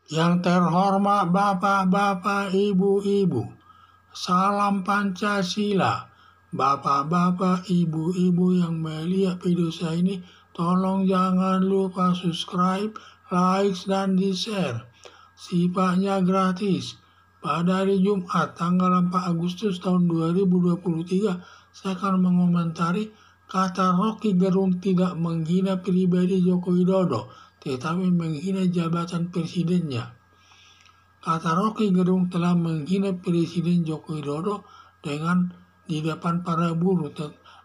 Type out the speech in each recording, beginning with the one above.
Yang terhormat bapak-bapak, ibu-ibu, salam Pancasila. Bapak-bapak, ibu-ibu yang melihat video saya ini, tolong jangan lupa subscribe, like, dan di-share. Sifatnya gratis. Pada hari Jumat, tanggal 4 Agustus tahun 2023, saya akan mengomentari kata Rocky Gerung tidak menghina pribadi Joko Widodo, tetapi menghina jabatan presidennya. Kata Rocky Gerung telah menghina Presiden Joko Widodo dengan di depan para buruh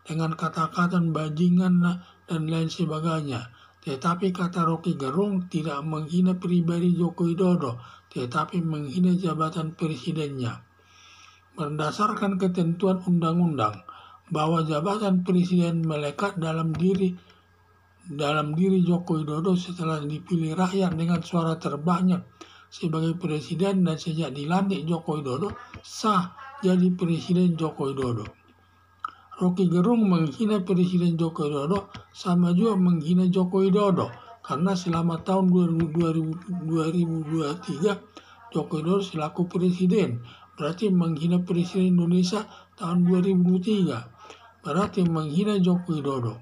dengan kata-kata bajingan dan lain sebagainya. Tetapi kata Rocky Gerung tidak menghina pribadi Joko Widodo, tetapi menghina jabatan presidennya. Berdasarkan ketentuan undang-undang bahwa jabatan presiden melekat dalam diri Joko Widodo setelah dipilih rakyat dengan suara terbanyak sebagai presiden, dan sejak dilantik Joko Widodo sah jadi presiden Joko Widodo. Rocky Gerung menghina Presiden Joko Widodo sama juga menghina Joko Widodo, karena selama tahun 2023 Joko Widodo selaku presiden, berarti menghina Presiden Indonesia tahun 2003, berarti menghina Joko Widodo.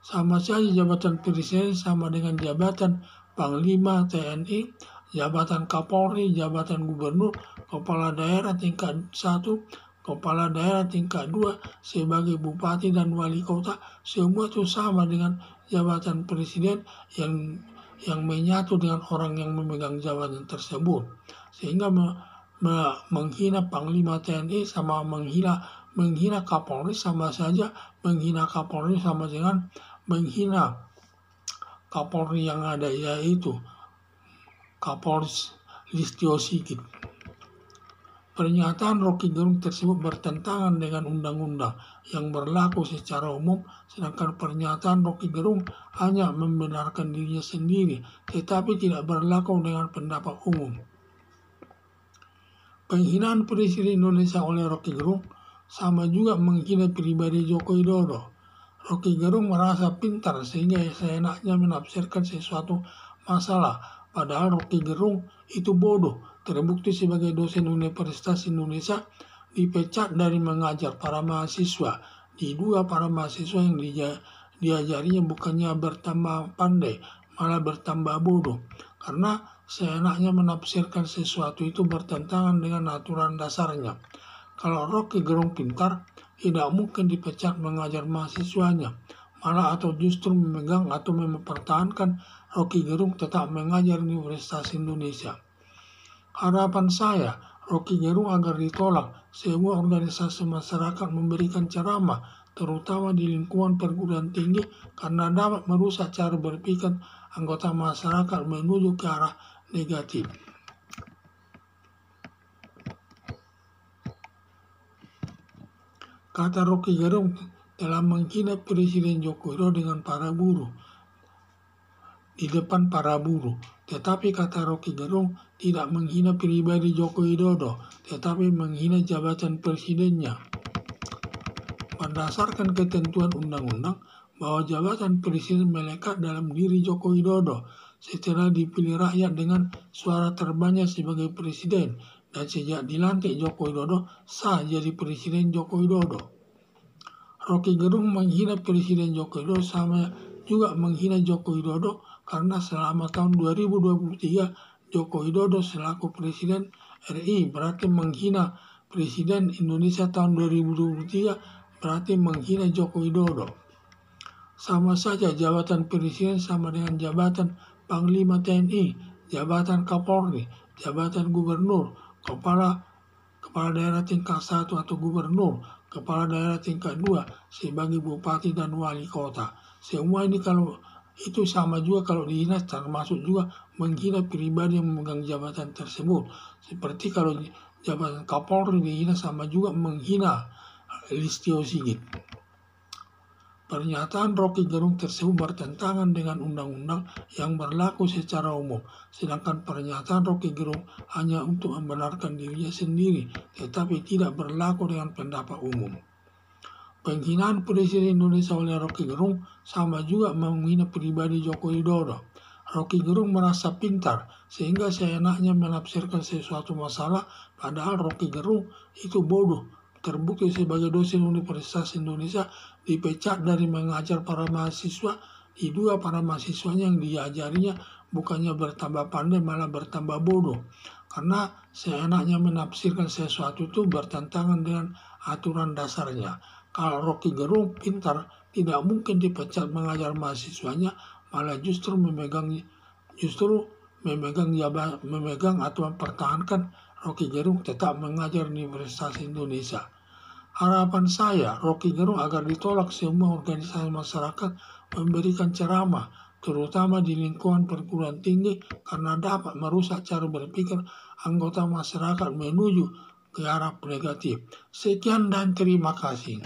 Sama saja jabatan presiden sama dengan jabatan Panglima TNI, jabatan Kapolri, jabatan Gubernur, Kepala Daerah tingkat 1, Kepala Daerah tingkat 2, sebagai Bupati dan Wali Kota, semua itu sama dengan jabatan presiden yang menyatu dengan orang yang memegang jabatan tersebut. Sehingga menghina Panglima TNI sama menghina Kapolri sama saja. Menghina Kapolri sama dengan menghina Kapolri yang ada, yaitu Kapolri Listio Sigit. Pernyataan Rocky Gerung tersebut bertentangan dengan undang-undang yang berlaku secara umum, sedangkan pernyataan Rocky Gerung hanya membenarkan dirinya sendiri, tetapi tidak berlaku dengan pendapat umum. Penghinaan Presiden Indonesia oleh Rocky Gerung sama juga menghina pribadi Joko Widodo. Rocky Gerung merasa pintar sehingga seenaknya menafsirkan sesuatu masalah, padahal Rocky Gerung itu bodoh. Terbukti sebagai dosen Universitas Indonesia dipecat dari mengajar para mahasiswa. Diduga para mahasiswa yang diajarinya bukannya bertambah pandai, malah bertambah bodoh, karena seenaknya menafsirkan sesuatu itu bertentangan dengan aturan dasarnya. Kalau Rocky Gerung pintar, tidak mungkin dipecat mengajar mahasiswanya, malah atau justru memegang atau mempertahankan Rocky Gerung tetap mengajar di Universitas Indonesia. Harapan saya, Rocky Gerung agar ditolak semua organisasi masyarakat memberikan ceramah, terutama di lingkungan perguruan tinggi, karena dapat merusak cara berpikir anggota masyarakat menuju ke arah negatif. Kata Rocky Gerung telah menghina Presiden Joko Widodo dengan para buruh, di depan para buruh. Tetapi kata Rocky Gerung tidak menghina pribadi Joko Widodo, tetapi menghina jabatan presidennya. Berdasarkan ketentuan undang-undang bahwa jabatan presiden melekat dalam diri Joko Widodo setelah dipilih rakyat dengan suara terbanyak sebagai presiden, dan sejak dilantik Joko Widodo sah jadi presiden Joko Widodo. Rocky Gerung menghina Presiden Joko Widodo sama juga menghina Joko Widodo, karena selama tahun 2023 Joko Widodo selaku Presiden RI, berarti menghina Presiden Indonesia tahun 2023, berarti menghina Joko Widodo. Sama saja jabatan Presiden sama dengan jabatan Panglima TNI, jabatan Kapolri, jabatan Gubernur, Kepala Daerah tingkat 1 atau Gubernur, Kepala Daerah tingkat 2 sebagai Bupati dan Wali Kota. Semua ini kalau itu sama juga kalau dihina, termasuk juga menghina pribadi yang memegang jabatan tersebut. Seperti kalau jabatan Kapolri dihina, sama juga menghina Listio Sigit. Pernyataan Rocky Gerung tersebut bertentangan dengan undang-undang yang berlaku secara umum, sedangkan pernyataan Rocky Gerung hanya untuk membenarkan dirinya sendiri, tetapi tidak berlaku dengan pendapat umum. Penghinaan Presiden Indonesia oleh Rocky Gerung sama juga menghina pribadi Joko Widodo. Rocky Gerung merasa pintar sehingga seenaknya menafsirkan sesuatu masalah, padahal Rocky Gerung itu bodoh. Terbukti sebagai dosen Universitas Indonesia dipecat dari mengajar para mahasiswa. Diduga para mahasiswanya yang diajarinya bukannya bertambah pandai malah bertambah bodoh. Karena seenaknya menafsirkan sesuatu itu bertentangan dengan aturan dasarnya. Kalau Rocky Gerung pintar, tidak mungkin dipecat mengajar mahasiswanya, malah justru memegang atau mempertahankan Rocky Gerung tetap mengajar di Universitas Indonesia. Harapan saya, Rocky Gerung agar ditolak semua organisasi masyarakat memberikan ceramah, terutama di lingkungan perguruan tinggi, karena dapat merusak cara berpikir anggota masyarakat menuju ke arah negatif. Sekian dan terima kasih.